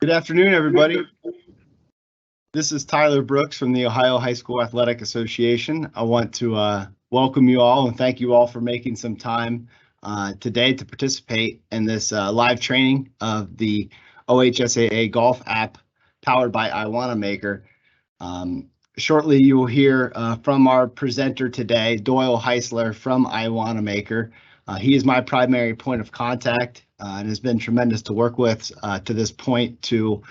Good afternoon, everybody. This is Tyler Brooks from the Ohio High School Athletic Association. I want to welcome you all and thank you all for making some time today to participate in this live training of the OHSAA Golf app powered by iWanamaker. Shortly, you will hear from our presenter today, Doyle Heisler from iWanamaker. He is my primary point of contact and has been tremendous to work with to this point to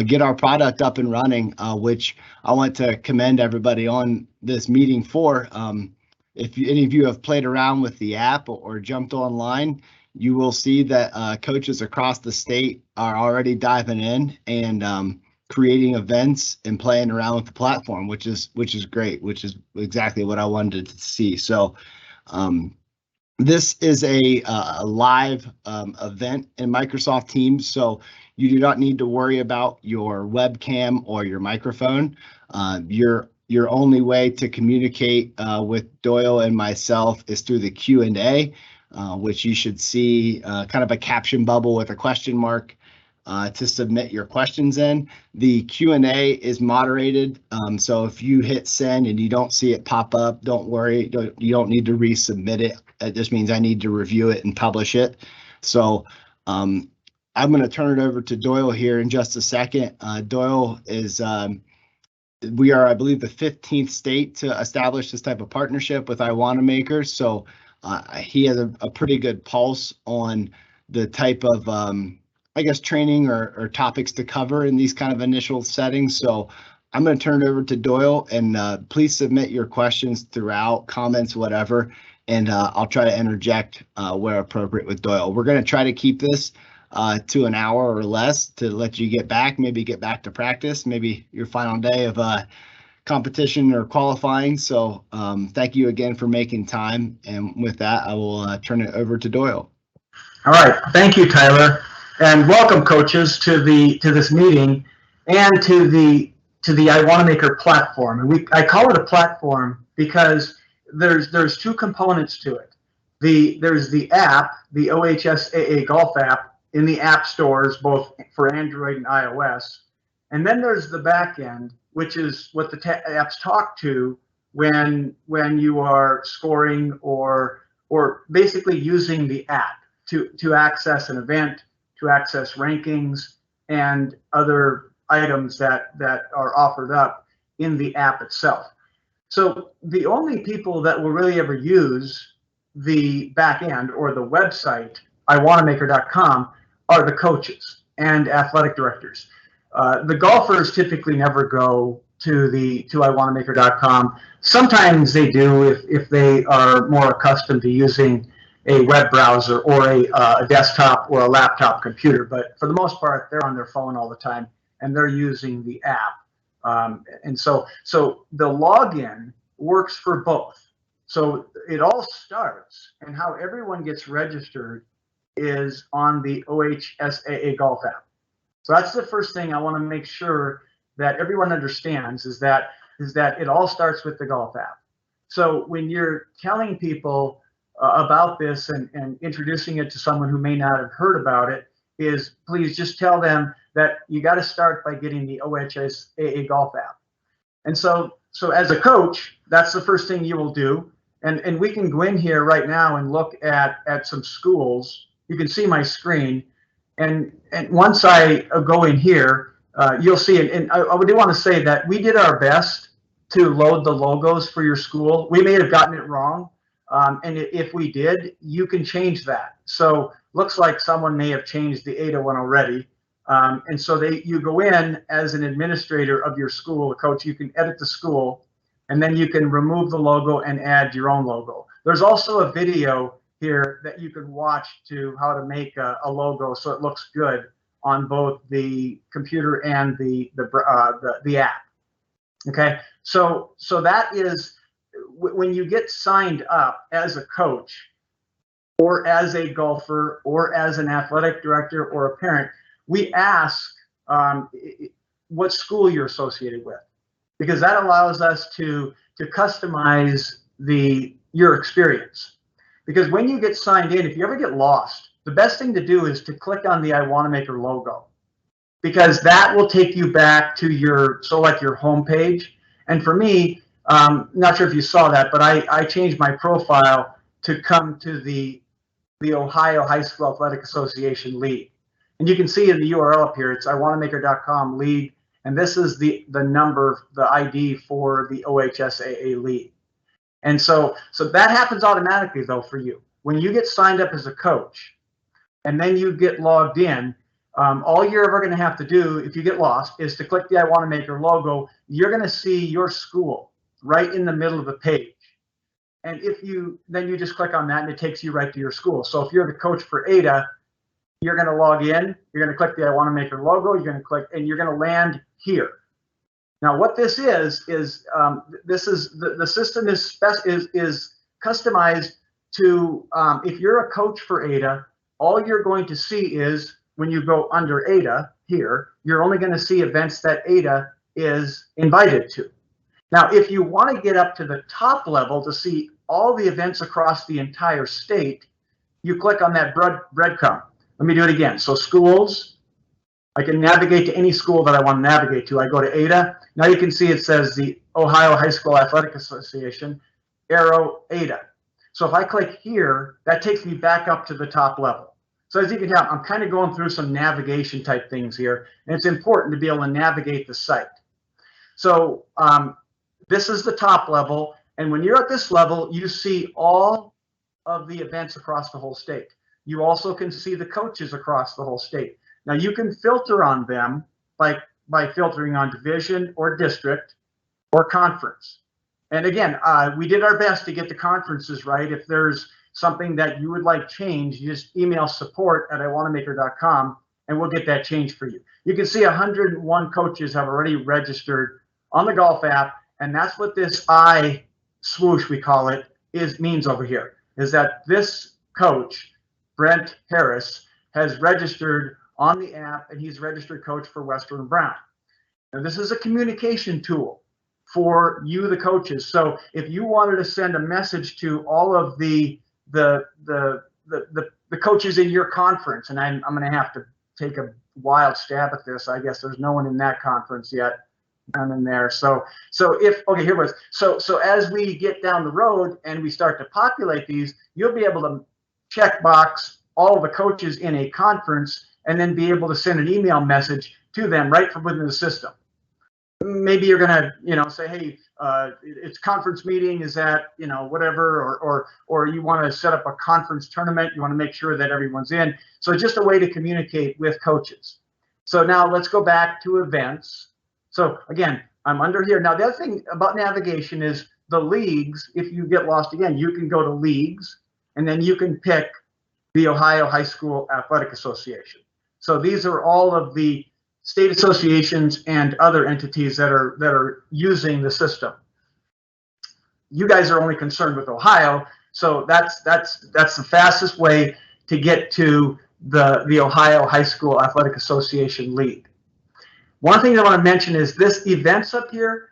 get our product up and running, which I want to commend everybody on this meeting for. If any of you have played around with the app or jumped online, you will see that coaches across the state are already diving in and creating events and playing around with the platform, which is great, which is exactly what I wanted to see. So this is a live event in Microsoft Teams, so you do not need to worry about your webcam or your microphone. Your only way to communicate with Doyle and myself is through the Q&A, which you should see kind of a caption bubble with a question mark to submit your questions in. The Q&A is moderated, so if you hit send and you don't see it pop up, don't worry, you don't need to resubmit it. That just means I need to review it and publish it. So I'm going to turn it over to Doyle here in just a second. Doyle is, we are, I believe, the 15th state to establish this type of partnership with iWanamaker. So he has a pretty good pulse on the type of, I guess, training or topics to cover in these kind of initial settings. So I'm going to turn it over to Doyle, and please submit your questions throughout, comments, whatever, and I'll try to interject where appropriate with Doyle. We're going to try to keep this to an hour or less to let you get back to practice, maybe your final day of competition or qualifying. So thank you again for making time. And with that, I will turn it over to Doyle. All right. Thank you, Tyler. And welcome, coaches, to this meeting and to the iWanamaker platform. And I call it a platform because there's two components to it. There's the app, the OHSAA Golf app in the app stores, both for Android and iOS. And then there's the back end, which is what the apps talk to when you are scoring or basically using the app to access an event, to access rankings and other items that are offered up in the app itself. So the only people that will really ever use the back end or the website, iWanamaker.com, are the coaches and athletic directors. The golfers typically never go to iWanamaker.com. Sometimes they do if they are more accustomed to using a web browser or a desktop or a laptop computer, but for the most part, they're on their phone all the time and they're using the app. And so the login works for both. So it all starts, and how everyone gets registered is on the OHSAA Golf app. So that's the first thing I want to make sure that everyone understands is that it all starts with the golf app. So when you're telling people about this and introducing it to someone who may not have heard about it, is please just tell them that you got to start by getting the OHSAA Golf app. And so as a coach, that's the first thing you will do. And we can go in here right now and look at some schools. You can see my screen. And once I go in here, you'll see it. And I do want to say that we did our best to load the logos for your school. We may have gotten it wrong. And if we did, you can change that. So looks like someone may have changed the ADA one already. And so you go in as an administrator of your school, a coach, you can edit the school, and then you can remove the logo and add your own logo. There's also a video here that you can watch to how to make a logo so it looks good on both the computer and the app. Okay, so that is when you get signed up as a coach or as a golfer or as an athletic director or a parent, we ask what school you're associated with, because that allows us to customize your experience. Because when you get signed in, if you ever get lost, the best thing to do is to click on the iWanamaker logo. because that will take you back to your, so like your home page. And for me, not sure if you saw that, but I changed my profile to come to the Ohio High School Athletic Association lead. And you can see in the URL up here, it's iWanamaker.com lead. And this is the number, the ID for the OHSAA lead. And so that happens automatically though for you. When you get signed up as a coach and then you get logged in, all you're ever going to have to do if you get lost is to click the iWanamaker logo. You're going to see your school right in the middle of the page. And then you just click on that and it takes you right to your school. So if you're the coach for Ada, you're going to log in, you're going to click the iWanamaker logo, you're going to click, and you're going to land here. Now, what this is the system is customized to, if you're a coach for Ada, all you're going to see is when you go under Ada here, you're only going to see events that Ada is invited to. Now, if you want to get up to the top level to see all the events across the entire state, you click on that breadcrumb. Let me do it again. So schools, I can navigate to any school that I want to navigate to. I go to Ada. Now you can see it says the Ohio High School Athletic Association, arrow Ada. So if I click here, that takes me back up to the top level. So as you can tell, I'm kind of going through some navigation type things here, and it's important to be able to navigate the site. So this is the top level, and when you're at this level, you see all of the events across the whole state. You also can see the coaches across the whole state. Now you can filter on them by filtering on division or district or conference. And again, we did our best to get the conferences right. If there's something that you would like changed, you just email support@iwanamaker.com and we'll get that changed for you. You can see 101 coaches have already registered on the golf app, and that's what this I swoosh, we call it, means over here, is that this coach, Brent Harris, has registered on the app, and he's registered coach for Western Brown. Now, this is a communication tool for you, the coaches. So if you wanted to send a message to all of the coaches in your conference, and I'm going to have to take a wild stab at this. I guess there's no one in that conference yet. I'm in there. So if, okay, here was, so as we get down the road and we start to populate these, you'll be able to check box all the coaches in a conference and then be able to send an email message to them right from within the system. Maybe you're going to, say, hey, it's conference meeting, is that, whatever, or you want to set up a conference tournament, you want to make sure that everyone's in. So just a way to communicate with coaches. So now let's go back to events. So again, I'm under here. Now the other thing about navigation is the leagues. If you get lost again, you can go to leagues and then you can pick the Ohio High School Athletic Association. So these are all of the state associations and other entities that are using the system. You guys are only concerned with Ohio, so that's the fastest way to get to the Ohio High School Athletic Association lead. One thing I want to mention is this events up here.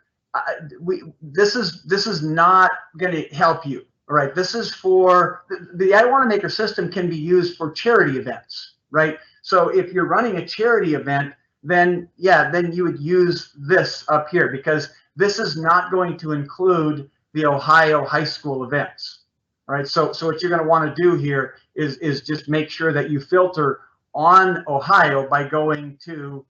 This is not going to help you. All right, this is for the iWanamaker system can be used for charity events, right? So if you're running a charity event, then you would use this up here, because this is not going to include the Ohio high school events. All right, so what you're going to want to do here is just make sure that you filter on Ohio by going to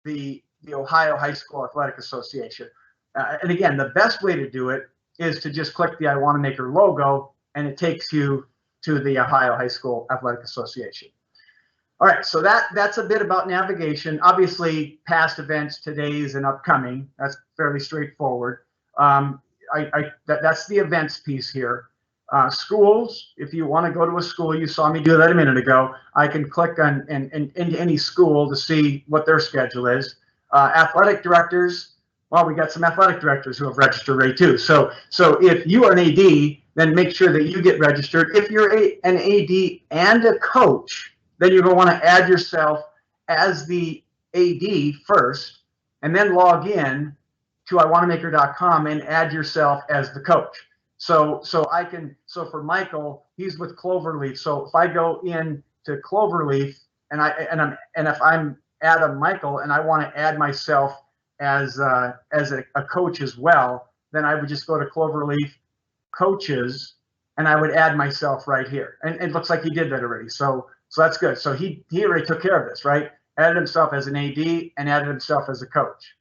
the Ohio High School Athletic Association. And again, the best way to do it is to just click the iWanamaker logo, and it takes you to the Ohio High School Athletic Association. All right, so that's a bit about navigation. Obviously, past events, today's, and upcoming. That's fairly straightforward. That's the events piece here. Schools, if you want to go to a school, you saw me do that a minute ago. I can click on into any school to see what their schedule is. Athletic directors, well, we got some athletic directors who have registered already too. So if you are an AD, then make sure that you get registered. If you're an AD and a coach, then you're going to want to add yourself as the AD first, and then log in to iWanamaker.com and add yourself as the coach. So for Michael, he's with Cloverleaf. So if I go in to Cloverleaf and if I'm Adam Michael and I want to add myself as a coach as well, then I would just go to Cloverleaf Coaches and I would add myself right here. And it looks like he did that already. So that's good. So he already took care of this, right? Added himself as an AD and added himself as a coach.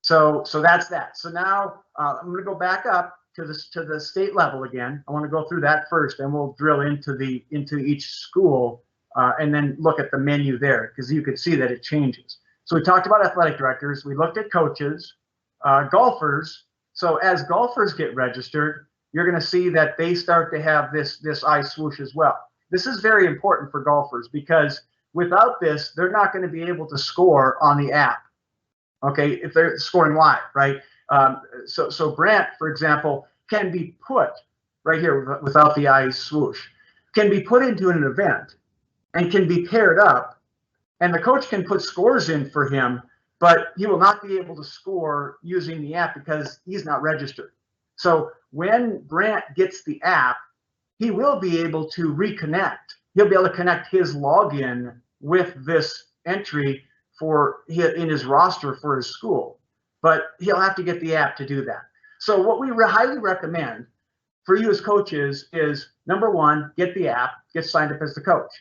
So that's that. So now I'm going to go back up to the state level again. I want to go through that first, and we'll drill into each school and then look at the menu there, because you can see that it changes. So we talked about athletic directors. We looked at coaches, golfers. So as golfers get registered, you're going to see that they start to have this iSwoosh as well. This is very important for golfers because without this, they're not going to be able to score on the app. Okay, if they're scoring live, right? So Brant, for example, can be put right here without the iSwoosh, can be put into an event and can be paired up, and the coach can put scores in for him, but he will not be able to score using the app because he's not registered. So when Brant gets the app, he will be able to reconnect. He'll be able to connect his login with this entry in his roster for his school, but he'll have to get the app to do that. So what we highly recommend for you as coaches is, number one, get the app, get signed up as the coach.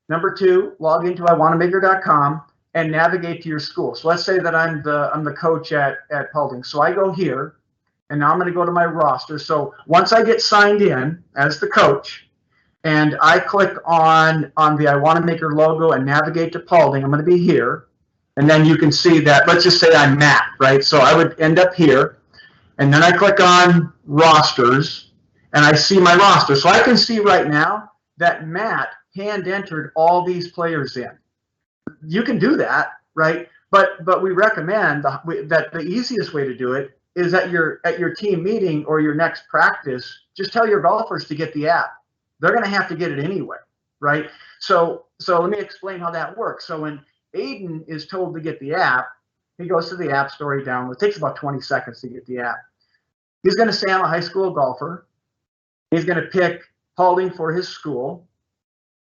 Number two, log into iWanamaker.com and navigate to your school. So let's say that I'm the coach at Paulding. So I go here, and now I'm going to go to my roster. So once I get signed in as the coach, and I click on the iWanamaker logo and navigate to Paulding, I'm going to be here. And then you can see that, let's just say I'm Matt, right? So I would end up here, and then I click on rosters, and I see my roster. So I can see right now that Matt hand entered all these players in. You can do that, right? But we recommend that the easiest way to do it is at your team meeting or your next practice, just tell your golfers to get the app. They're going to have to get it anyway, right? So let me explain how that works. So when Aiden is told to get the app, he goes to the app store, he downloads. It takes about 20 seconds to get the app. He's going to say I'm a high school golfer. He's going to pick Paulding for his school.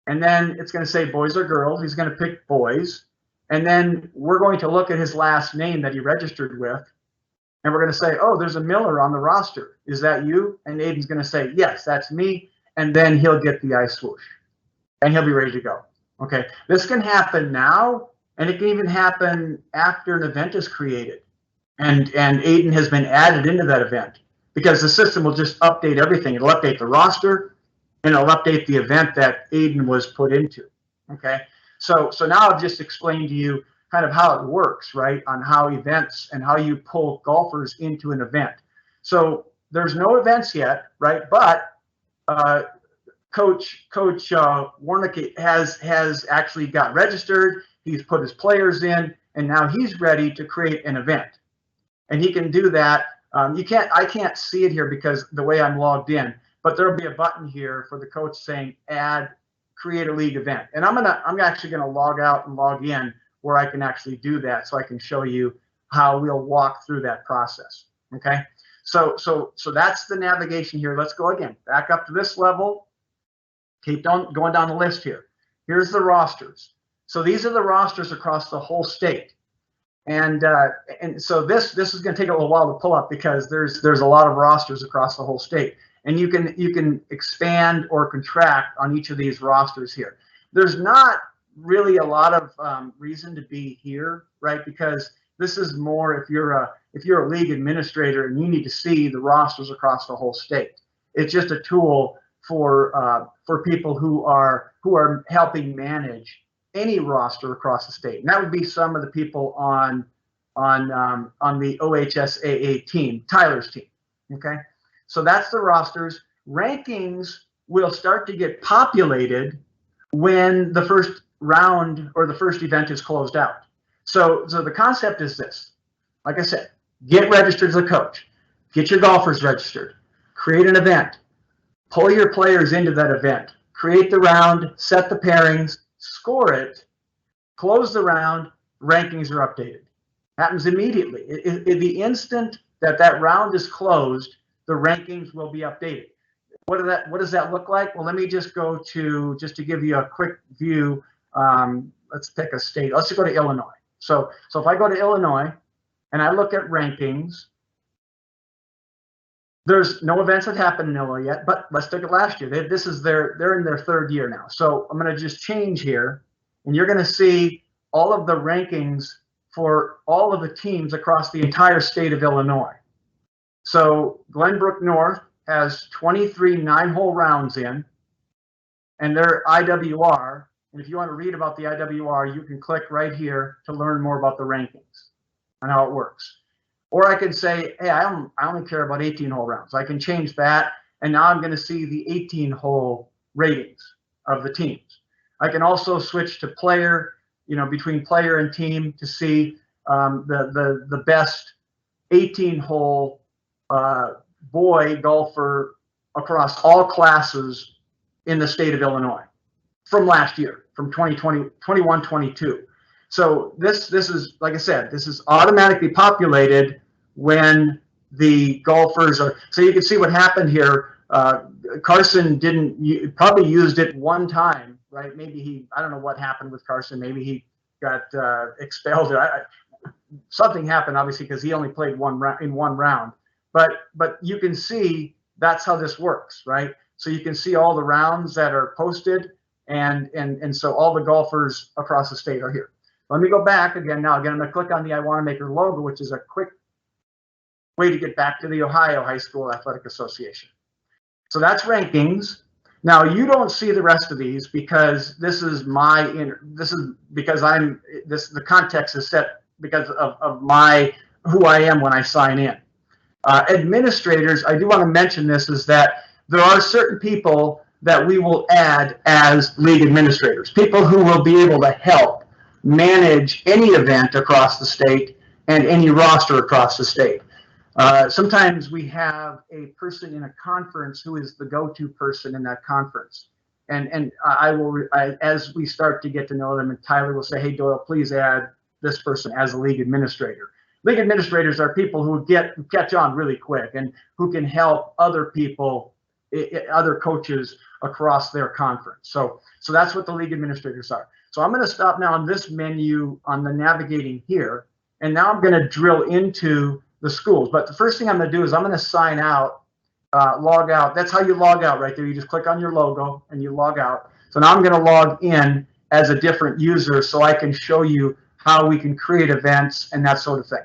And then it's going to say boys or girls. He's going to pick boys. And then we're going to look at his last name that he registered with. And we're going to say, oh, there's a Miller on the roster. Is that you? And Aiden's going to say, yes, that's me. And then he'll get the iSwoosh. And he'll be ready to go. Okay. This can happen now. And it can even happen after an event is created and Aiden has been added into that event, because the system will just update everything. It'll update the roster and it'll update the event that Aiden was put into. Okay. So now I've just explained to you kind of how it works, right? On how events and how you pull golfers into an event. So there's no events yet, right? But Coach Warnick has actually got registered. He's put his players in, and now he's ready to create an event. And he can do that. I can't see it here because the way I'm logged in, but there'll be a button here for the coach saying create a league event. And I'm actually gonna log out and log in where I can actually do that, so I can show you how we'll walk through that process. Okay. So that's the navigation here. Let's go again, back up to this level. Keep going down the list here. Here's the rosters. So these are the rosters across the whole state, and so this is going to take a little while to pull up because there's a lot of rosters across the whole state, and you can expand or contract on each of these rosters here. There's not really a lot of reason to be here, right? Because this is more if you're a league administrator and you need to see the rosters across the whole state. It's just a tool for people who are helping manage any roster across the state, and that would be some of the people on the OHSAA team, Tyler's team. Okay, so that's the rosters. Rankings will start to get populated when the first round or the first event is closed out. So the concept is this: like I said, get registered as a coach, get your golfers registered, create an event, pull your players into that event, create the round, set the pairings, score it, close the round, rankings are updated. Happens immediately. In the instant that round is closed, the rankings will be updated. What does that look like? Well, let me just go to, just to give you a quick view, let's pick a state. Let's go to Illinois. So if I go to Illinois and I look at rankings, there's no events that happened in Illinois yet, but let's take it last year. They're in their third year now. So I'm going to just change here, and you're going to see all of the rankings for all of the teams across the entire state of Illinois. So Glenbrook North has 23 9-hole rounds in, and their IWR. And if you want to read about the IWR, you can click right here to learn more about the rankings and how it works. Or I could say, hey, I only care about 18-hole rounds. I can change that, and now I'm going to see the 18-hole ratings of the teams. I can also switch to player, between player and team to see the best 18-hole boy golfer across all classes in the state of Illinois from last year, from 2020, 21, 22. So this is, like I said, this is automatically populated when the golfers are. So you can see what happened here. Carson probably used it one time, right? Maybe I don't know what happened with Carson. Maybe he got expelled. Something happened, obviously, because he only played in one round. But you can see that's how this works, right? So you can see all the rounds that are posted, and so all the golfers across the state are here. Let me go back again. Now, again, I'm going to click on the iWanamaker logo, which is a quick way to get back to the Ohio High School Athletic Association. So that's rankings. Now, you don't see the rest of these because the context is set because of who I am when I sign in. Administrators, I do want to mention this, is that there are certain people that we will add as league administrators, people who will be able to help manage any event across the state and any roster across the state. Sometimes we have a person in a conference who is the go-to person in that conference. And as we start to get to know them, and Tyler will say, hey, Doyle, please add this person as a league administrator. League administrators are people who catch on really quick and who can help other people, other coaches across their conference. So that's what the league administrators are. So I'm going to stop now on this menu on the navigating here, and now I'm going to drill into the schools. But the first thing I'm going to do is I'm going to sign out, log out. That's how you log out right there. You just click on your logo and you log out. So now I'm going to log in as a different user so I can show you how we can create events and that sort of thing.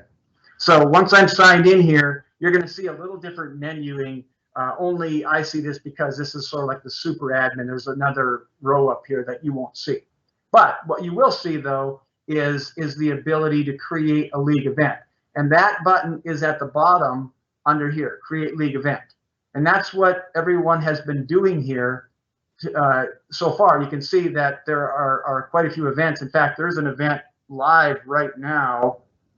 So once I'm signed in here, you're going to see a little different menuing. Only I see this because this is sort of like the super admin. There's another row up here that you won't see. But what you will see, though, is the ability to create a league event. And that button is at the bottom under here, create league event. And that's what everyone has been doing here so far. You can see that there are quite a few events. In fact, there's an event live right now.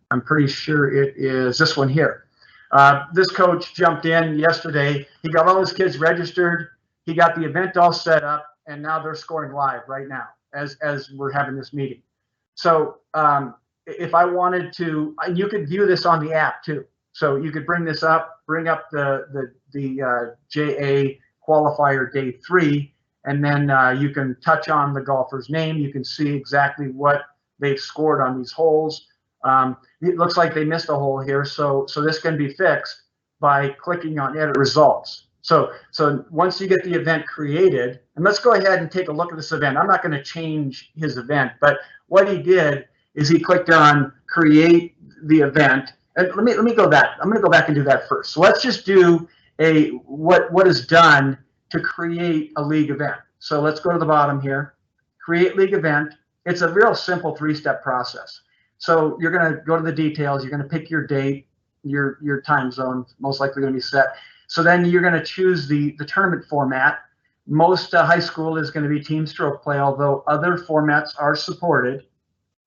I'm pretty sure it is this one here. This coach jumped in yesterday. He got all his kids registered. He got the event all set up, and now they're scoring live right now as we're having this meeting. So if I wanted to, you could view this on the app too. So you could bring up the JA qualifier day 3, and then you can touch on the golfer's name. You can see exactly what they've scored on these holes. It looks like they missed a hole here, so this can be fixed by clicking on edit results. So once you get the event created, and let's go ahead and take a look at this event. I'm not going to change his event, but what he did is he clicked on create the event. And let me go back. I'm going to go back and do that first. So let's just do what is done to create a league event. So let's go to the bottom here, create league event. It's a real simple 3-step process. So you're going to go to the details. You're going to pick your date, your time zone, most likely going to be set. So then you're going to choose the tournament format. Most high school is going to be team stroke play, although other formats are supported.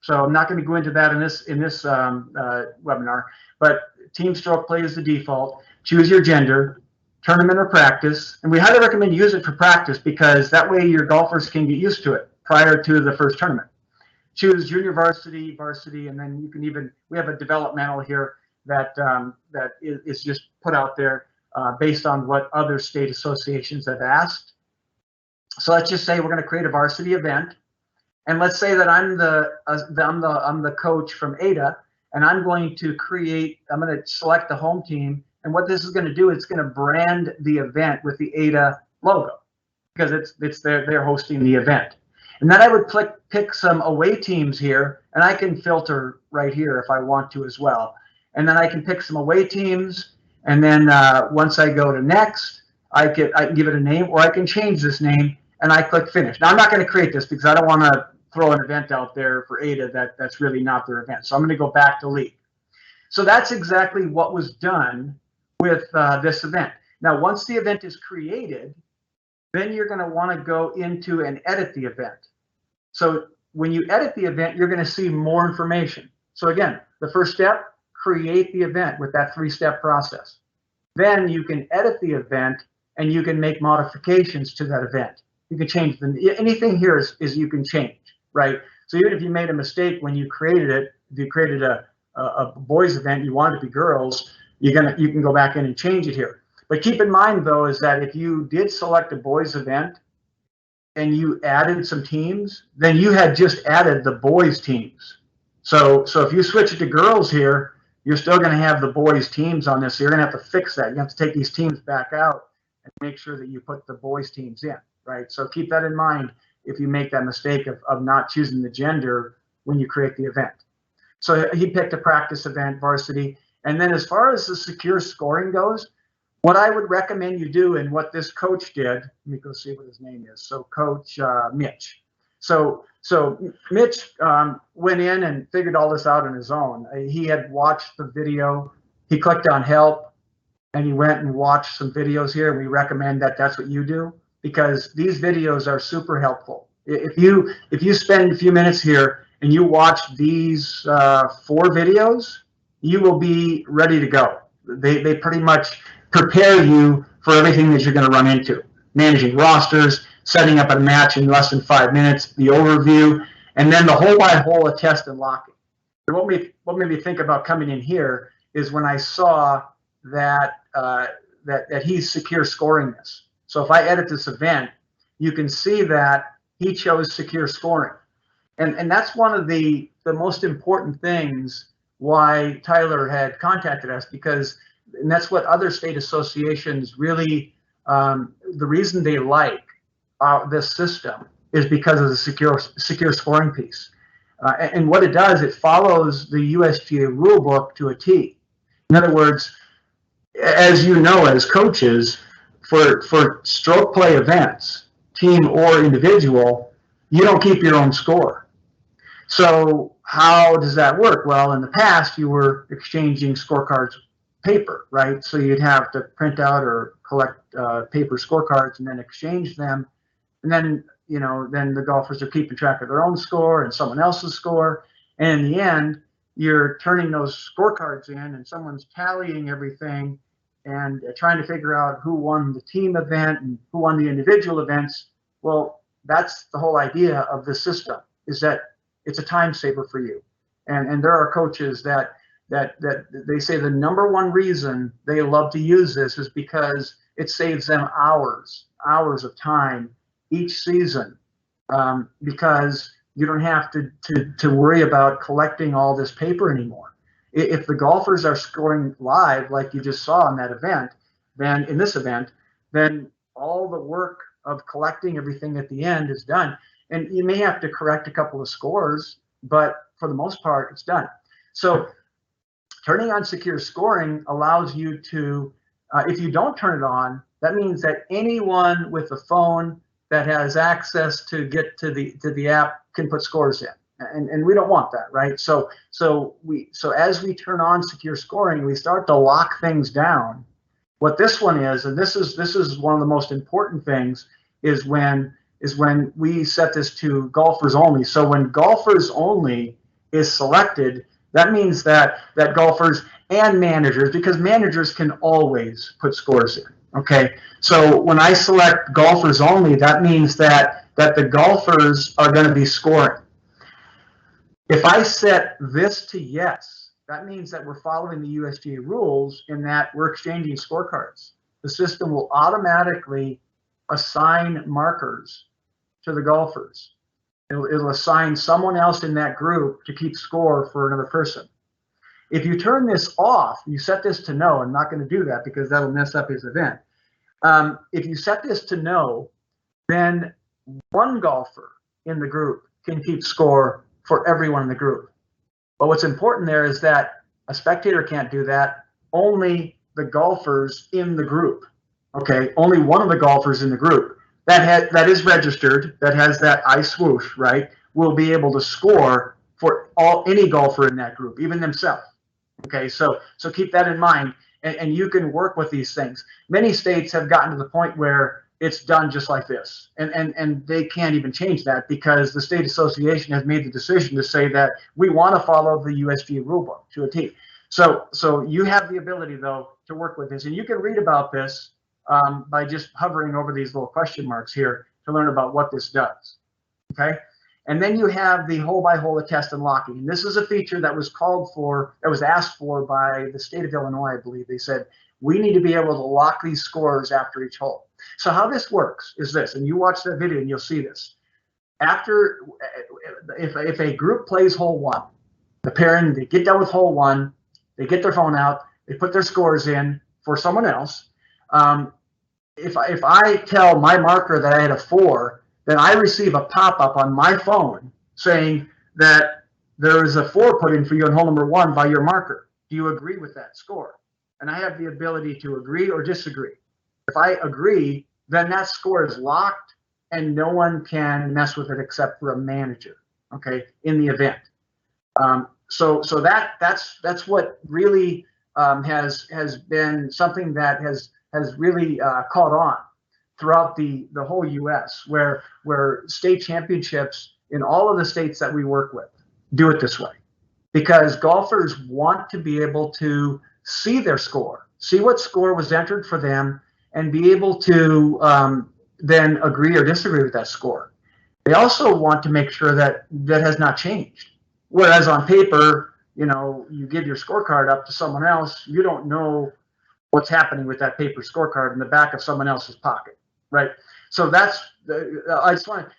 So I'm not going to go into that in this webinar, but team stroke play is the default. Choose your gender, tournament or practice, and we highly recommend you use it for practice because that way your golfers can get used to it prior to the first tournament. Choose junior varsity, and then you can we have a developmental here that is just put out there based on what other state associations have asked. So let's just say we're going to create a varsity event. And let's say that I'm the coach from Ada, and I'm going to select the home team. And what this is going to do, it's going to brand the event with the Ada logo, because they're hosting the event. And then I would pick some away teams here, and I can filter right here if I want to as well. And then I can pick some away teams, and then once I go to next, I can give it a name, or I can change this name, and I click finish. Now I'm not going to create this because I don't want to throw an event out there for Ada that's really not their event. So I'm going to go back to league. So that's exactly what was done with this event. Now, once the event is created, then you're going to want to go into and edit the event. So when you edit the event, you're going to see more information. So again, the first step, create the event with that 3-step process. Then you can edit the event and you can make modifications to that event. You can change anything here is you can change, right? So even if you made a mistake when you created it, if you created a boys event, you wanted it to be girls, you can go back in and change it here. But keep in mind though, is that if you did select a boys event and you added some teams, then you had just added the boys teams. So if you switch it to girls here, you're still going to have the boys teams on this. So you're going to have to fix that. You have to take these teams back out and make sure that you put the boys teams in, right? So keep that in mind if you make that mistake of not choosing the gender when you create the event. So he picked a practice event, varsity. And then as far as the secure scoring goes, what I would recommend you do, and what this coach did, let me go see what his name is. So Coach Mitch. So Mitch went in and figured all this out on his own. He had watched the video. He clicked on help, and he went and watched some videos here. We recommend that that's what you do, because these videos are super helpful. If you spend a few minutes here and you watch these 4 videos, you will be ready to go. They pretty much prepare you for everything that you're going to run into. Managing rosters, setting up a match in less than 5 minutes, the overview, and then the hole by hole of test and locking. And what made me think about coming in here is when I saw that he's secure scoring this. So if I edit this event, you can see that he chose secure scoring. And that's one of the most important things why Tyler had contacted us, and that's what other state associations really, the reason they like this system is because of the secure scoring piece. And what it does, it follows the USGA rule book to a T. In other words, as you know, as coaches, for stroke play events, team or individual, you don't keep your own score. So how does that work? Well, in the past, you were exchanging scorecards paper, right? So you'd have to print out or collect paper scorecards and then exchange them. And then, then the golfers are keeping track of their own score and someone else's score. And in the end, you're turning those scorecards in and someone's tallying everything and trying to figure out who won the team event and who won the individual events. Well, that's the whole idea of this system, is that it's a time saver for you. And there are coaches that they say the number one reason they love to use this is because it saves them hours of time each season, because you don't have to worry about collecting all this paper anymore. If the golfers are scoring live, like you just saw in that event, then in this event, then all the work of collecting everything at the end is done. And you may have to correct a couple of scores, but for the most part, it's done. So turning on secure scoring allows you to, if you don't turn it on, that means that anyone with a phone that has access to get to the app can put scores in. And we don't want that, right? So as we turn on secure scoring, we start to lock things down. What this one is, and this is one of the most important things, is when we set this to golfers only. So when golfers only is selected, that means that golfers and managers, because managers can always put scores in. Okay, so when I select golfers only, that means that the golfers are going to be scoring. If I set this to yes, that means that we're following the USGA rules in that we're exchanging scorecards. The system will automatically assign markers to the golfers. It'll assign someone else in that group to keep score for another person. If you turn this off, you set this to no. I'm not going to do that because that'll mess up his event. If you set this to no, then one golfer in the group can keep score for everyone in the group. But what's important there is that a spectator can't do that. Only the golfers in the group. Okay, only one of the golfers in the group that is registered, that has that iSwoosh, right, will be able to score for any golfer in that group, even themselves. Okay, so keep that in mind, and you can work with these things. Many states have gotten to the point where it's done just like this, and they can't even change that because the state association has made the decision to say that we want to follow the USG rulebook to a T. So you have the ability though to work with this, and you can read about this by just hovering over these little question marks here to learn about what this does. Okay. And then you have the hole-by-hole attest and locking. And this is a feature that was asked for by the state of Illinois, I believe. They said, we need to be able to lock these scores after each hole. So how this works is this, and you watch that video and you'll see this. If a group plays hole one, the pairing, they get done with hole one, they get their phone out, they put their scores in for someone else. If I tell my marker that I had a 4, then I receive a pop-up on my phone saying that there is a 4 put in for you on hole number 1 by your marker. Do you agree with that score? And I have the ability to agree or disagree. If I agree, then that score is locked and no one can mess with it except for a manager, okay, in the event. So that's what really has been something that has really caught on throughout the whole U.S., where state championships in all of the states that we work with do it this way, because golfers want to be able to see their score, see what score was entered for them, and be able to then agree or disagree with that score. They also want to make sure that that has not changed. Whereas on paper, you give your scorecard up to someone else, you don't know what's happening with that paper scorecard in the back of someone else's pocket, right? So I just want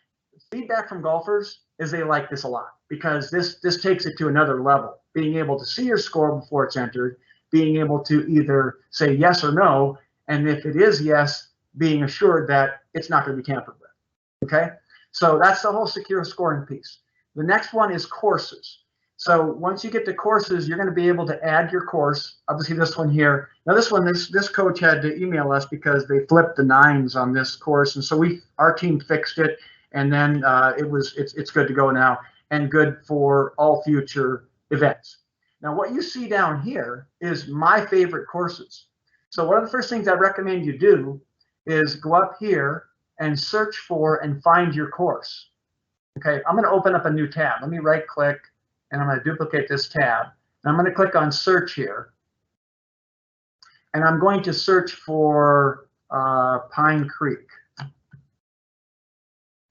feedback from golfers is they like this a lot, because this takes it to another level. Being able to see your score before it's entered, being able to either say yes or no, and if it is yes, being assured that it's not going to be tampered with. Okay, so that's the whole secure scoring piece. The next one is courses. So once you get to courses, you're going to be able to add your course. Obviously, this one here. Now, this coach had to email us because they flipped the 9s on this course, and so our team fixed it, and then it's good to go now and good for all future events. Now, what you see down here is my favorite courses. So one of the first things I recommend you do is go up here and search for and find your course. Okay, I'm going to open up a new tab. Let me right click and I'm going to duplicate this tab. And I'm going to click on search here. And I'm going to search for Pine Creek.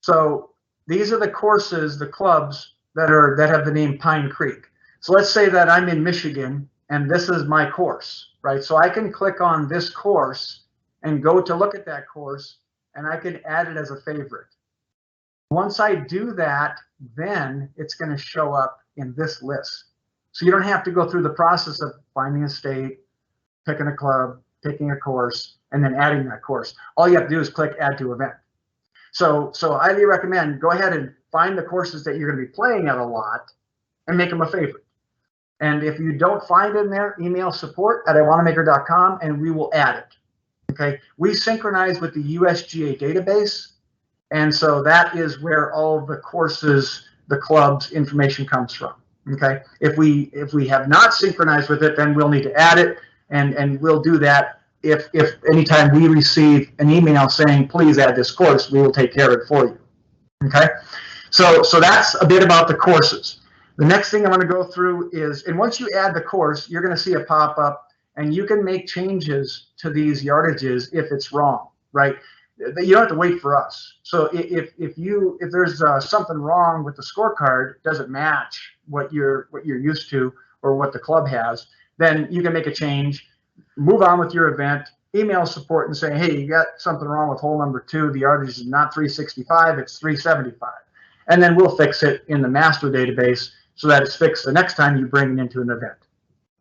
So these are the courses, the clubs that have the name Pine Creek. So let's say that I'm in Michigan and this is my course, right? So I can click on this course and go to look at that course, and I can add it as a favorite. Once I do that, then it's going to show up in this list. So you don't have to go through the process of finding a state, picking a club, picking a course, and then adding that course. All you have to do is click add to event. So I highly recommend go ahead and find the courses that you're going to be playing at a lot and make them a favorite. And if you don't find it in there, email support@iWanamaker.com and we will add it. Okay, we synchronize with the USGA database, and so that is where all of the courses, the clubs information comes from. Okay, if we have not synchronized with it, then we'll need to add it, and we'll do that if anytime we receive an email saying please add this course, we will take care of it for you. Okay, so that's a bit about the courses. The next thing I want to go through is, and once you add the course, you're going to see a pop-up, and you can make changes to these yardages if it's wrong, right? You don't have to wait for us. So if there's something wrong with the scorecard, doesn't match what you're used to or what the club has, then you can make a change, move on with your event, email support and say, hey, you got something wrong with hole number 2. The yardage is not 365, it's 375. and then we'll fix it in the master database so that it's fixed the next time you bring it into an event.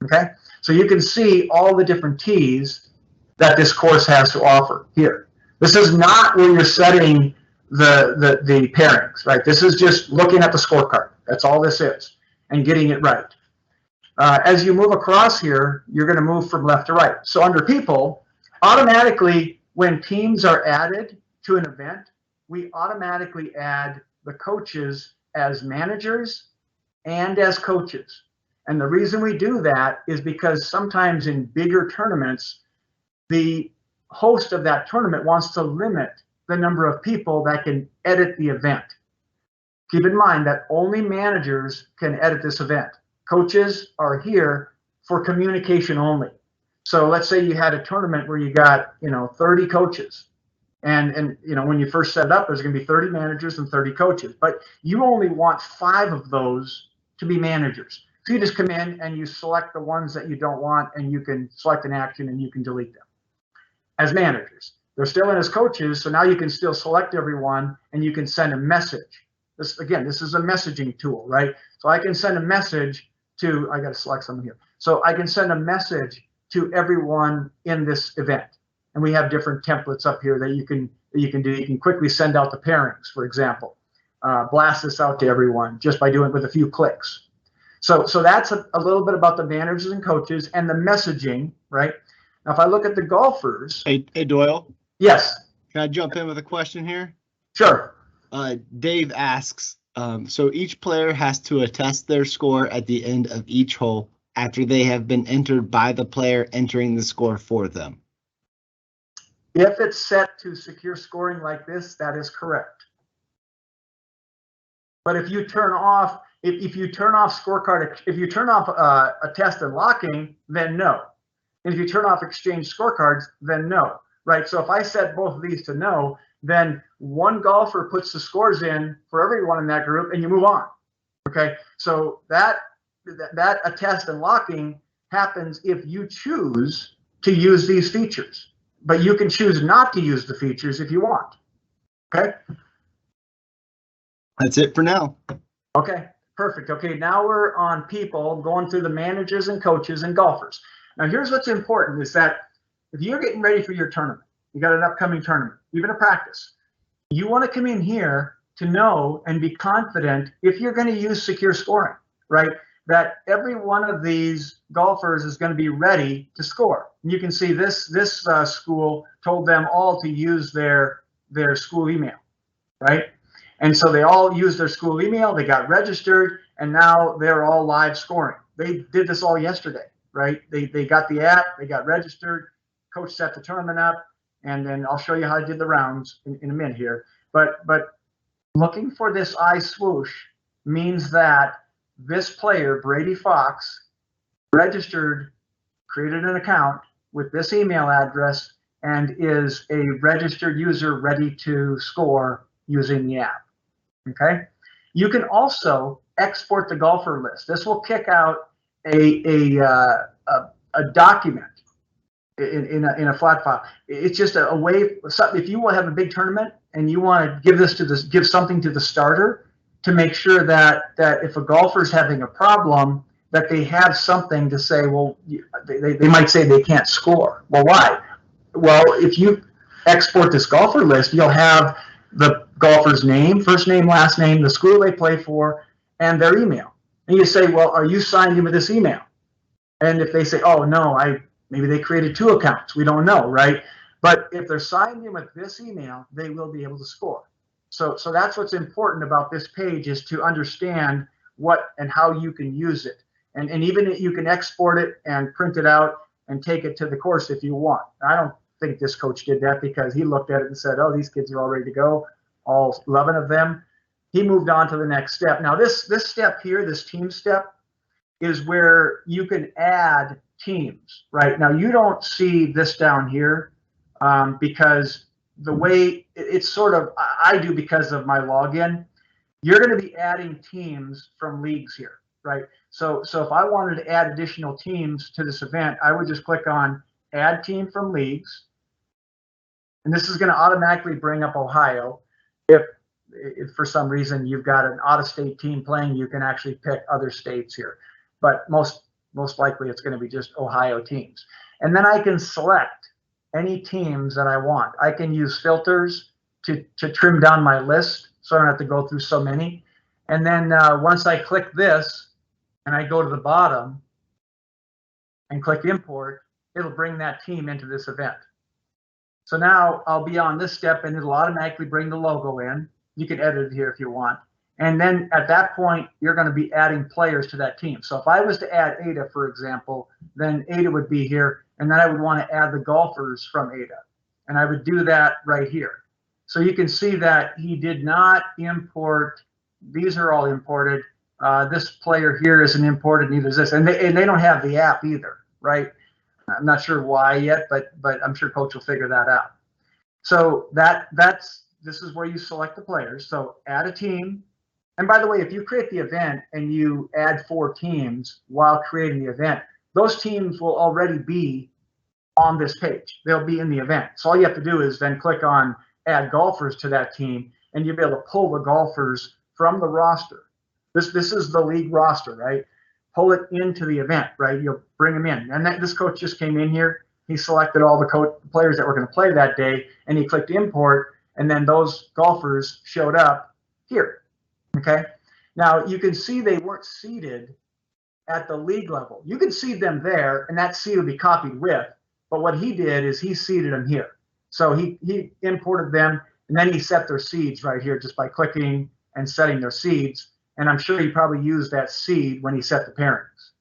Okay, so you can see all the different T's that this course has to offer here. This is not where you're setting the pairings, right? This is just looking at the scorecard. That's all this is, and getting it right. As you move across here, you're going to move from left to right. So under people, automatically when teams are added to an event, we automatically add the coaches as managers and as coaches. And the reason we do that is because sometimes in bigger tournaments, the host of that tournament wants to limit the number of people that can edit the event. Keep in mind that only managers can edit this event. Coaches are here for communication only. So let's say you had a tournament where you got, 30 coaches. And when you first set it up, there's going to be 30 managers and 30 coaches. But you only want 5 of those to be managers. So you just come in and you select the ones that you don't want, and you can select an action and you can delete them as managers. They're still in as coaches, so now you can still select everyone and you can send a message. This is a messaging tool, right? So I can send a message to, I got to select someone here. So I can send a message to everyone in this event. And we have different templates up here that you can do. You can quickly send out the pairings, for example. Blast this out to everyone just by doing it with a few clicks. So that's a little bit about the managers and coaches and the messaging, right? Now, if I look at the golfers. Hey, Doyle. Yes. Can I jump in with a question here? Sure. Dave asks, so each player has to attest their score at the end of each hole after they have been entered by the player entering the score for them. If it's set to secure scoring like this, that is correct. But if you turn off, if you turn off scorecard, if you turn off attest and locking, then no. And if you turn off exchange scorecards, then no, right? So if I set both of these to no, then one golfer puts the scores in for everyone in that group and you move on, okay? So that attest and locking happens if you choose to use these features, but you can choose not to use the features if you want, okay? That's it for now. Okay, perfect. Okay, now we're on people, going through the managers and coaches and golfers. Now here's what's important is that if you're getting ready for your tournament, you got an upcoming tournament, even a practice, you want to come in here to know and be confident if you're going to use secure scoring, right? That every one of these golfers is going to be ready to score. And you can see this school told them all to use their school email, right? And so they all used their school email, they got registered, and now they're all live scoring. They did this all yesterday, right? They got the app, they got registered, coach set the tournament up, and then I'll show you how I did the rounds in a minute here. But looking for this iSwoosh means that this player, Brady Fox, registered, created an account with this email address, and is a registered user ready to score using the app. Okay. You can also export the golfer list. This will kick out a document in a flat file. It's just a way. If you want to have a big tournament and you want to give something to the starter to make sure that if a golfer is having a problem, that they have something to say. Well, they might say they can't score. Well, why? Well, if you export this golfer list, you'll have the golfer's name, first name, last name, the school they play for, and their email. And you say, well, are you signed in with this email? And if they say, oh, no, maybe they created 2 accounts. We don't know, right? But if they're signed in with this email, they will be able to score. So that's what's important about this page, is to understand what and how you can use it. And even you can export it and print it out and take it to the course if you want. I don't think this coach did that, because he looked at it and said, oh, these kids are all ready to go, all 11 of them. He moved on to the next step. Now this step here, this team step, is where you can add teams, right? Now you don't see this down here because the way it's sort of, I do because of my login. You're going to be adding teams from leagues here, right? So if I wanted to add additional teams to this event, I would just click on add team from leagues. And this is going to automatically bring up Ohio. if for some reason you've got an out-of-state team playing, you can actually pick other states here. But most likely it's going to be just Ohio teams. And then I can select any teams that I want. I can use filters to trim down my list so I don't have to go through so many. And then once I click this and I go to the bottom and click import, it'll bring that team into this event. So now I'll be on this step and it'll automatically bring the logo in. You can edit it here if you want. And then at that point, you're going to be adding players to that team. So if I was to add Ada, for example, then Ada would be here. And then I would want to add the golfers from Ada. And I would do that right here. So you can see that he did not import. These are all imported. This player here isn't imported, neither is this. And they don't have the app either, right? I'm not sure why yet, but I'm sure Coach will figure that out. So this is where you select the players. So add a team. And by the way, if you create the event and you add 4 teams while creating the event, those teams will already be on this page. They'll be in the event. So all you have to do is then click on add golfers to that team, and you'll be able to pull the golfers from the roster. This is the league roster, right? Pull it into the event, right? You'll bring them in. And this coach just came in here. He selected all the players that were going to play that day, and he clicked import, and then those golfers showed up here. Okay, now you can see they weren't seated at the league level. You can see them there, and that seed will be copied with. But what he did is he seeded them here. So he imported them, and then he set their seeds right here just by clicking and setting their seeds. And I'm sure he probably used that seed when he set the pairings.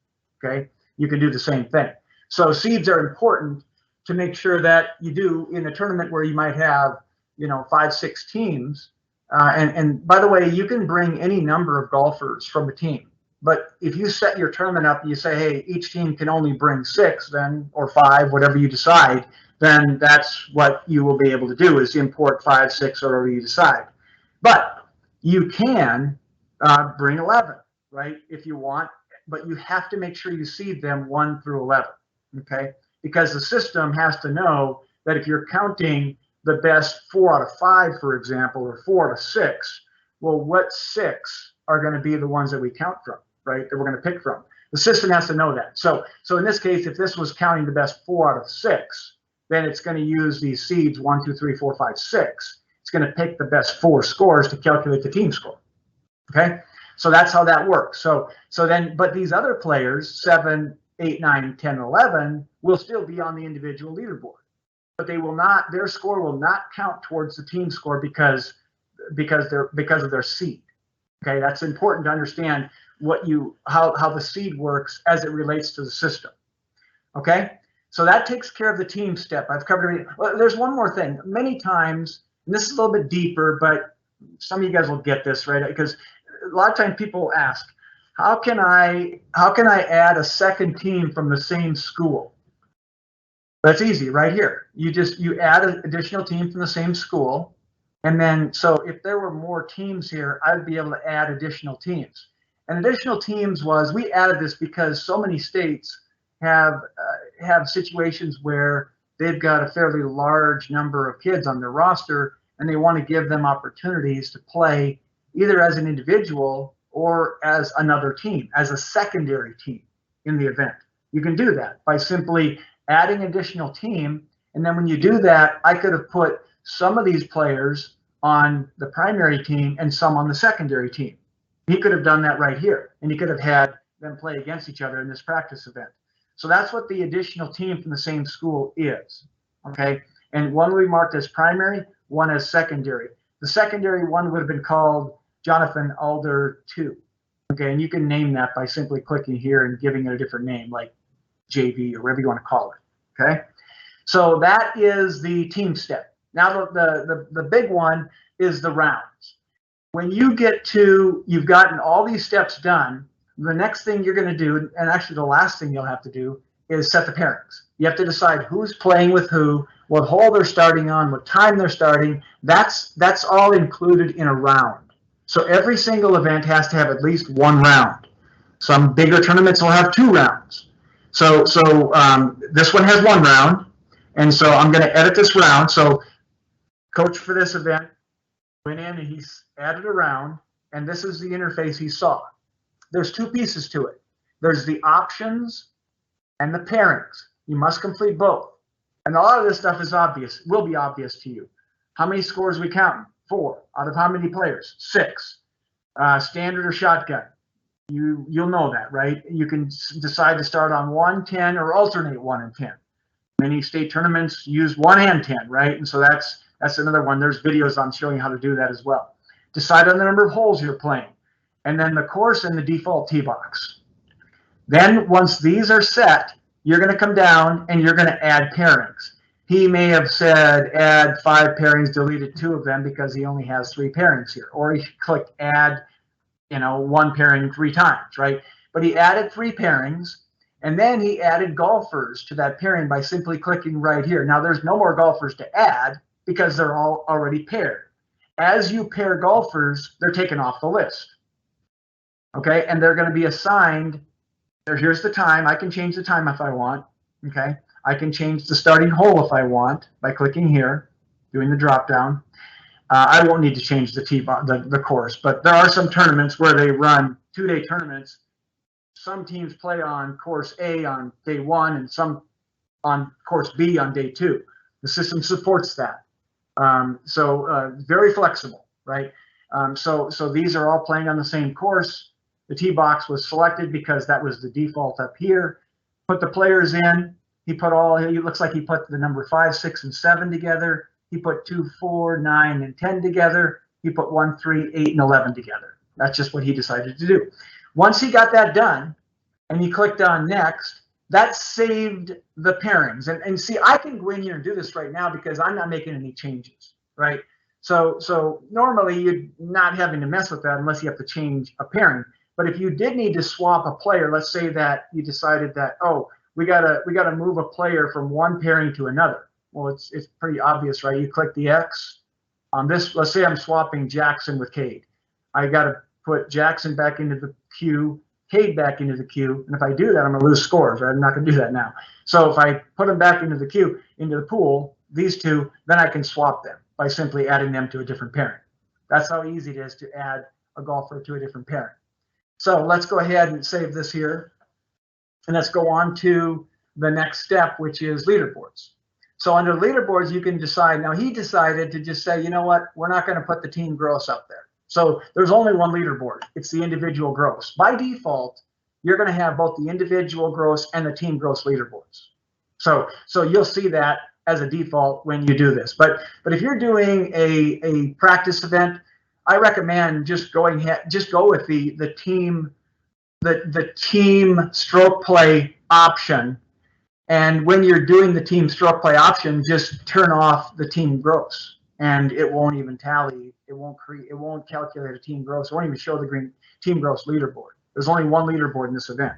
Okay, you can do the same thing. So seeds are important to make sure that you do in a tournament where you might have, 5, 6 teams. And by the way, you can bring any number of golfers from a team. But if you set your tournament up and you say, hey, each team can only bring 6 then, or 5, whatever you decide, then that's what you will be able to do is import 5, 6, or whatever you decide. But you can bring 11, right, if you want. But you have to make sure you seed them 1 through 11, okay? Because the system has to know that if you're counting the best 4 out of 5, for example, or 4 out of 6, well, what 6 are going to be the ones that we count from, right? That we're going to pick from. The system has to know that. So in this case, if this was counting the best 4 out of 6, then it's going to use these seeds 1, 2, 3, 4, 5, 6. It's going to pick the best 4 scores to calculate the team score. Okay, so that's how that works. So then, but these other players, 7, 8, 9, 10, 11, will still be on the individual leaderboard. But they will not. Their score will not count towards the team score because of their seed. Okay, that's important to understand how the seed works as it relates to the system. Okay, so that takes care of the team step. I've covered everything. Well, there's one more thing. Many times, and this is a little bit deeper, but some of you guys will get this, right? Because a lot of times people ask, how can I add a second team from the same school? That's easy right here. You add an additional team from the same school. And then, so if there were more teams here, I'd be able to add additional teams. And additional teams we added this because so many states have situations where they've got a fairly large number of kids on their roster, and they want to give them opportunities to play either as an individual or as another team, as a secondary team in the event. You can do that by simply adding additional team. And then when you do that, I could have put some of these players on the primary team and some on the secondary team. He could have done that right here, and he could have had them play against each other in this practice event. So that's what the additional team from the same school is, okay? And one we marked as primary, one as secondary. The secondary one would have been called Jonathan Alder 2, okay? And you can name that by simply clicking here and giving it a different name, like JV or whatever you want to call it, okay? So that is the team step. Now the big one is the rounds. When you you've gotten all these steps done, the next thing you're going to do, and actually the last thing you'll have to do, is set the pairings. You have to decide who's playing with who, what hole they're starting on, what time they're starting. That's all included in a round. So every single event has to have at least 1 round. Some bigger tournaments will have 2 rounds. So this one has 1 round, and so I'm going to edit this round. So coach for this event, went in and he added around, and this is the interface he saw. There's two pieces to it. There's the options and the pairings. You must complete both. And a lot of this stuff is obvious, will be obvious to you. How many scores we counting? 4. Out of how many players? 6. Standard or shotgun? You'll know that, right? You can decide to start on 1, 10, or alternate 1 and 10. Many state tournaments use 1 and 10, right? And so that's another one. There's videos on showing how to do that as well. Decide on the number of holes you're playing, and then the course and the default tee box. Then once these are set, you're going to come down and you're going to add pairings. He may have said add 5 pairings, deleted 2 of them because he only has 3 pairings here. Or he clicked add, 1 pairing 3 times, right? But he added 3 pairings, and then he added golfers to that pairing by simply clicking right here. Now there's no more golfers to add because they're all already paired. As you pair golfers, they're taken off the list. Okay, and they're going to be assigned. Here's the time. I can change the time if I want. Okay, I can change the starting hole if I want by clicking here, doing the drop down. I won't need to change the course, but there are some tournaments where they run 2-day tournaments. Some teams play on course A on day 1 and some on course B on day 2. The system supports that. Very flexible, right? So these are all playing on the same course. The tee box was selected because that was the default up here. Put the players in. It looks like he put the number 5, 6, and 7 together. He put 2, 4, 9, and 10 together. He put 1, 3, 8, and 11 together. That's just what he decided to do. Once he got that done and he clicked on next, that saved the pairings. And see, I can go in here and do this right now because I'm not making any changes, right? So normally you're not having to mess with that unless you have to change a pairing. But if you did need to swap a player, let's say that you decided that, oh, we gotta move a player from one pairing to another. Well, it's pretty obvious, right? You click the X on this. Let's say I'm swapping Jackson with Cade. I gotta put Jackson back into the queue, Cade back into the queue, and if I do that, I'm gonna lose scores, right? I'm not gonna do that now. So if I put them back into the queue, into the pool, these two, then I can swap them by simply adding them to a different pairing. That's how easy it is to add a golfer to a different pairing. So let's go ahead and save this here. And let's go on to the next step, which is leaderboards. So under leaderboards, you can decide. Now he decided to just say, you know what, we're not going to put the team gross up there. So there's only one leaderboard. It's the individual gross. By default, you're going to have both the individual gross and the team gross leaderboards. So you'll see that as a default when you do this. But if you're doing a practice event, I recommend just go with the team stroke play option. And when you're doing the team stroke play option, just turn off the team gross, and it won't even tally. It won't calculate a team gross. It won't even show the green team gross leaderboard. There's only one leaderboard in this event.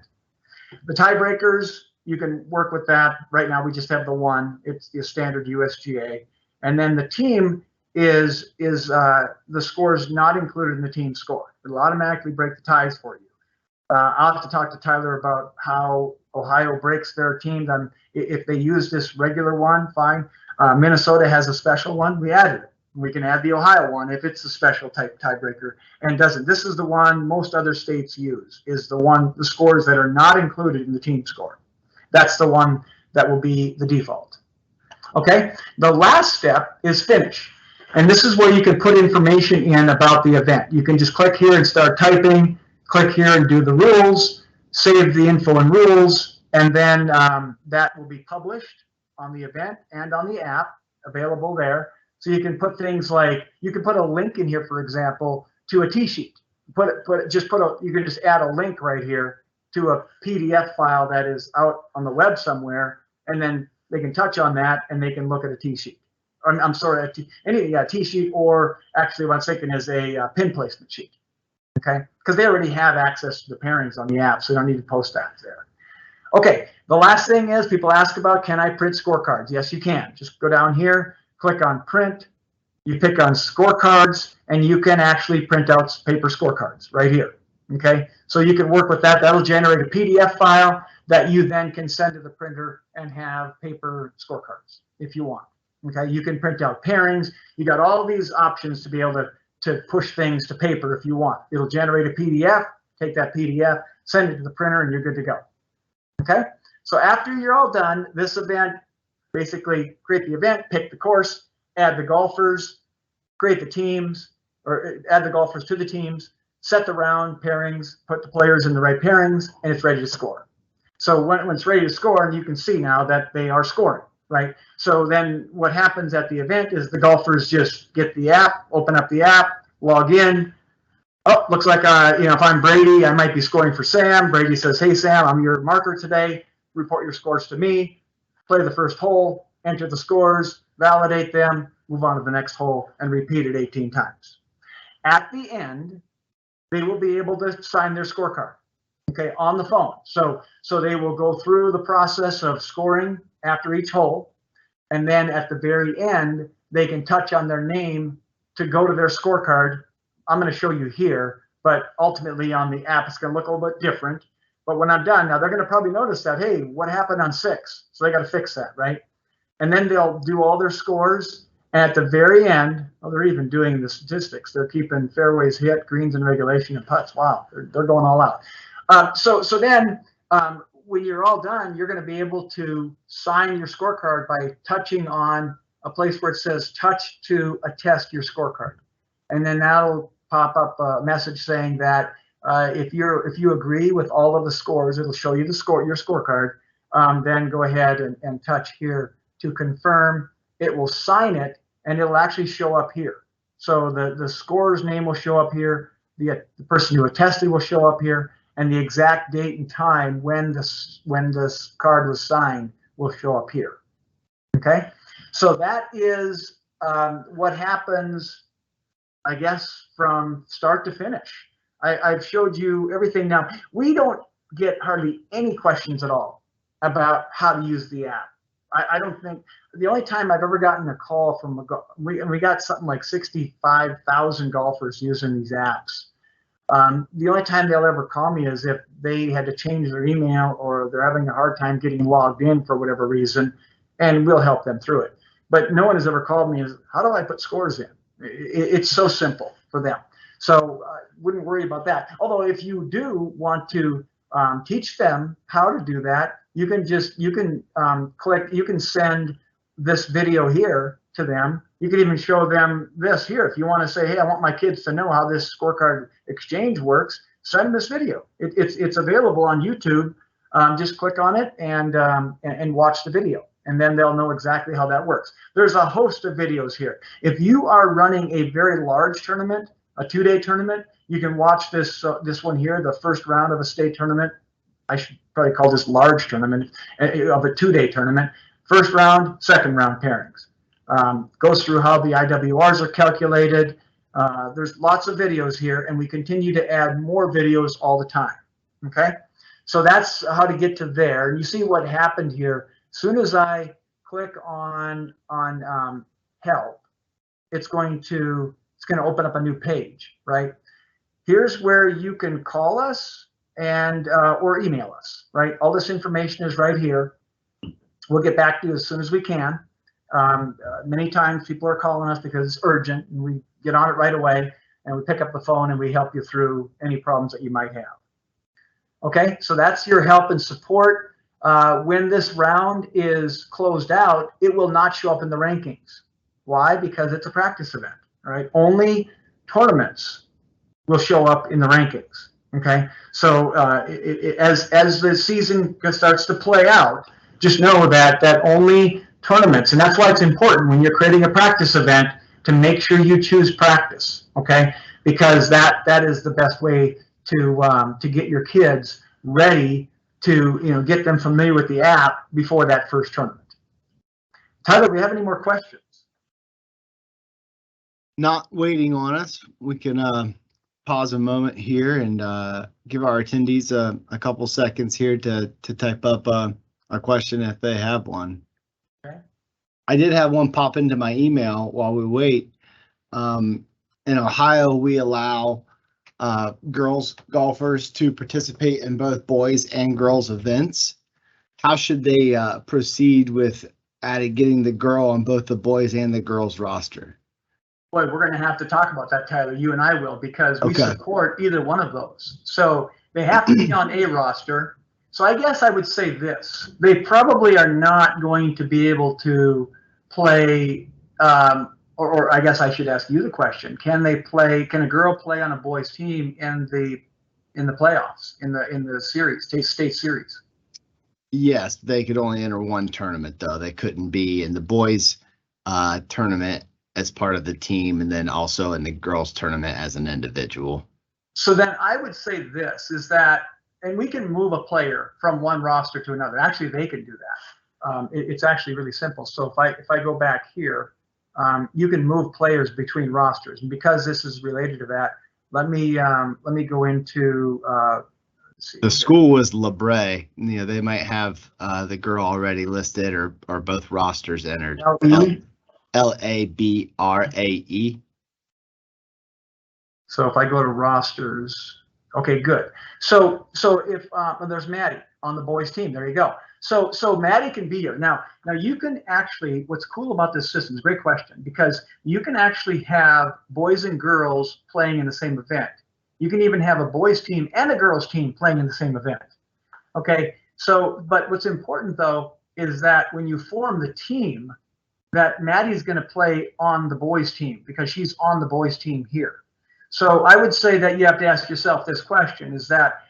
The tiebreakers, you can work with that. Right now, we just have the one. It's the standard USGA, and then the team is the scores not included in the team score. It'll automatically break the ties for you. I'll have to talk to Tyler about how Ohio breaks their team. Then if they use this regular one, fine. Minnesota has a special one. We added it. We can add the Ohio one if it's a special type tiebreaker and doesn't. This is the one most other states use, is the scores that are not included in the team score. That's the one that will be the default. Okay, the last step is finish. And this is where you can put information in about the event. You can just click here and start typing, click here and do the rules, save the info and rules, and then that will be published on the event and on the app, available there. So you can put things like, you can put a link in here, for example, to a tee sheet. You can just add a link right here to a PDF file that is out on the web somewhere, and then they can touch on that and they can look at a tee sheet. I'm sorry, a tee sheet, or actually what I'm thinking is a pin placement sheet. Okay, because they already have access to the pairings on the app, so they don't need to post that there. Okay, the last thing is people ask about, can I print scorecards? Yes, you can. Just go down here, click on print, you pick on scorecards, and you can actually print out paper scorecards right here. Okay, so you can work with that. That'll generate a PDF file that you then can send to the printer and have paper scorecards if you want. Okay, you can print out pairings. You got all these options to be able to push things to paper if you want. It'll generate a PDF, take that PDF, send it to the printer, and you're good to go. Okay, so after you're all done, this event, basically create the event, pick the course, add the golfers, create the teams, or add the golfers to the teams, set the round pairings, put the players in the right pairings, and it's ready to score. So when it's ready to score, and you can see now that they are scoring, right? So then what happens at the event is the golfers just get the app, open up the app, log in. Oh, looks like, if I'm Brady, I might be scoring for Sam. Brady says, hey, Sam, I'm your marker today. Report your scores to me. Play the first hole, enter the scores, validate them, move on to the next hole, and repeat it 18 times. At the end, they will be able to sign their scorecard, okay, on the phone. So they will go through the process of scoring after each hole, and then at the very end, they can touch on their name to go to their scorecard. I'm going to show you here, but ultimately on the app, it's going to look a little bit different. But when I'm done, now they're going to probably notice that, hey, what happened on 6? So they got to fix that, right? And then they'll do all their scores. And at the very end, oh, they're even doing the statistics. They're keeping fairways hit, greens in regulation, and putts. Wow, they're going all out. So then when you're all done, you're going to be able to sign your scorecard by touching on a place where it says touch to attest your scorecard. And then that'll pop up a message saying that if you agree with all of the scores, it'll show you the your scorecard. Then go ahead and touch here to confirm. It will sign it, and it'll actually show up here. So the scorer's name will show up here. The person who attested will show up here, and the exact date and time when this card was signed will show up here. Okay, so that is what happens, I guess, from start to finish. I've showed you everything. Now, we don't get hardly any questions at all about how to use the app. I don't think, the only time I've ever gotten a call from we got something like 65,000 golfers using these apps. The only time they'll ever call me is if they had to change their email or they're having a hard time getting logged in for whatever reason, and we'll help them through it. But no one has ever called me as, how do I put scores in? It's so simple for them. So wouldn't worry about that. Although if you do want to teach them how to do that, you can click, you can send this video here to them. You can even show them this here. If you want to say, hey, I want my kids to know how this scorecard exchange works, send them this video. It's available on YouTube. Just click on it and watch the video, and then they'll know exactly how that works. There's a host of videos here. If you are running a very large tournament, a 2-day tournament, you can watch this one here, the first round of a state tournament. I should probably call this large tournament of a 2-day tournament. First round, second round pairings. Goes through how the IWRs are calculated. There's lots of videos here, and we continue to add more videos all the time. Okay, so that's how to get to there. And you see what happened here. As soon as I click on help, it's going to open up a new page, right? Here's where you can call us and or email us, right? All this information is right here. We'll get back to you as soon as we can. Many times people are calling us because it's urgent, and we get on it right away, and we pick up the phone and we help you through any problems that you might have. Okay, so that's your help and support. When this round is closed out, it will not show up in the rankings. Why? Because it's a practice event, right? Only tournaments will show up in the rankings. Okay, so as the season starts to play out, just know that only tournaments, and that's why it's important when you're creating a practice event to make sure you choose practice. Okay, because that is the best way to get your kids ready to get them familiar with the app before that first tournament. Tyler, do we have any more questions? Not waiting on us. We can pause a moment here and give our attendees a couple seconds here to type up a question if they have one. Okay. I did have one pop into my email while we wait. In Ohio, we allow girls golfers to participate in both boys and girls events. How should they proceed with at getting the girl on both the boys and the girls roster? Boy, we're going to have to talk about that, Tyler. You and I will, because we Okay. support either one of those. So they have to be on a roster. So I guess I would say this: they probably are not going to be able to play. Or I guess I should ask you the question: Can they play? Can a girl play on a boys' team in the playoffs in the series, state series? Yes, they could only enter one tournament though. They couldn't be in the boys tournament as part of the team, and then also in the girls tournament as an individual. So then I would say this is that, and we can move a player from one roster to another. Actually, they can do that. It's actually really simple. So if I go back here, you can move players between rosters, and because this is related to that, let me go into. Let's see. The school was LaBrea. You know, they might have the girl already listed, or both rosters entered. LABRAE. So if I go to rosters, okay, good. So if there's Maddie on the boys team, there you go. So Maddie can be here. Now you can actually, what's cool about this system is a great question, because you can actually have boys and girls playing in the same event. You can even have a boys team and a girls team playing in the same event. Okay. So, but what's important though is that when you form the team, that Maddie's going to play on the boys team because she's on the boys team here. So I would say that you have to ask yourself this question: is that,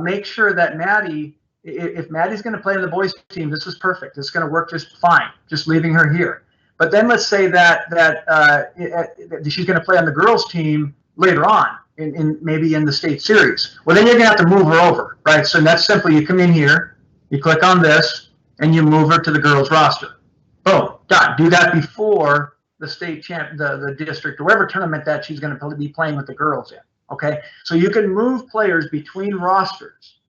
make sure that Maddie, if Maddie's going to play on the boys team, this is perfect. It's going to work just fine, just leaving her here. But then let's say that she's going to play on the girls team later on, maybe in the state series. Well, then you're going to have to move her over, right? So that's simply, you come in here, you click on this, and you move her to the girls roster. Boom, done. Do that before the state champ, the district, or whatever tournament that she's going to be playing with the girls in. Okay, so you can move players between rosters.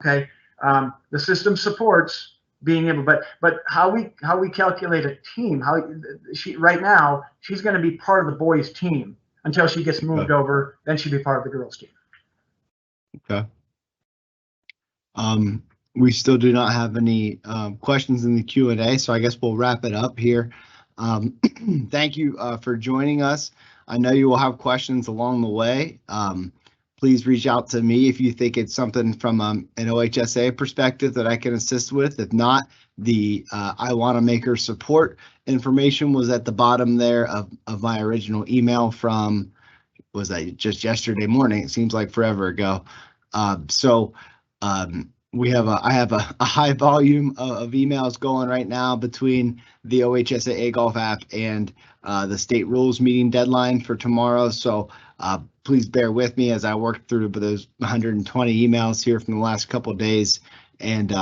Okay, the system supports being able, but how we calculate a team? Right now she's going to be part of the boys' team until she gets moved over. Then she'll be part of the girls' team. Okay. We still do not have any questions in the Q&A, so I guess we'll wrap it up here. Thank you for joining us. I know you will have questions along the way. Please reach out to me if you think it's something from an OHSAA perspective that I can assist with. If not, the iWanamaker support information was at the bottom there of my original email from, was that just yesterday morning? It seems like forever ago. I have a high volume of emails going right now between the OHSAA Golf app and the state rules meeting deadline for tomorrow. So please bear with me as I work through those 120 emails here from the last couple of days, and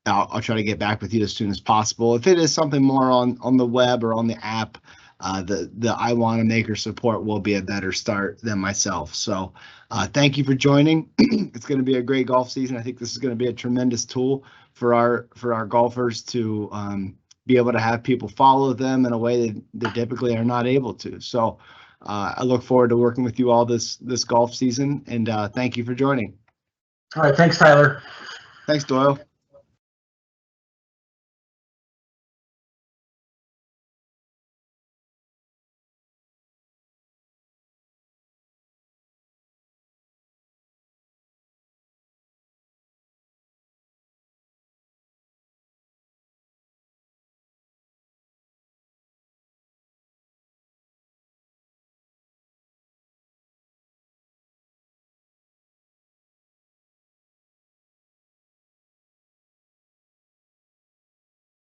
I'll try to get back with you as soon as possible. If it is something more on the web or on the app, the iWanamaker support will be a better start than myself. So thank you for joining. It's going to be a great golf season. I think this is going to be a tremendous tool for our golfers to be able to have people follow them in a way that they typically are not able to. So I look forward to working with you all this golf season, and thank you for joining. All right, thanks, Tyler. Thanks, Doyle.